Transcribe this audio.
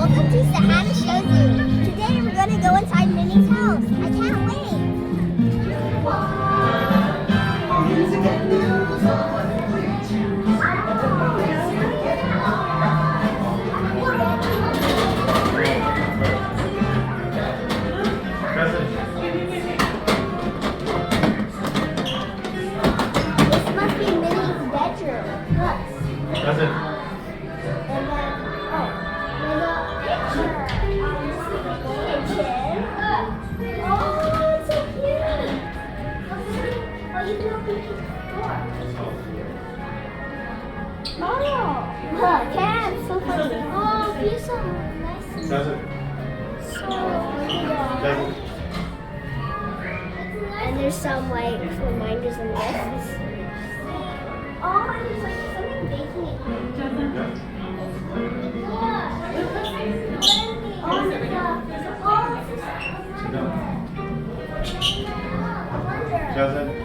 Welcome to Sahana Shows You. Today we're going to go inside Minnie's house. I can't wait. This must be Minnie's bedroom. Look. That's it. And then, there's a picture on the kitchen. Oh, it's so cute. Oh, you can open the door. Oh, look, yeah, so funny. Oh, these so nice. That's it. So That's it. and there's some like reminders and lists. Oh, and there's like something baking in here. Jasmine.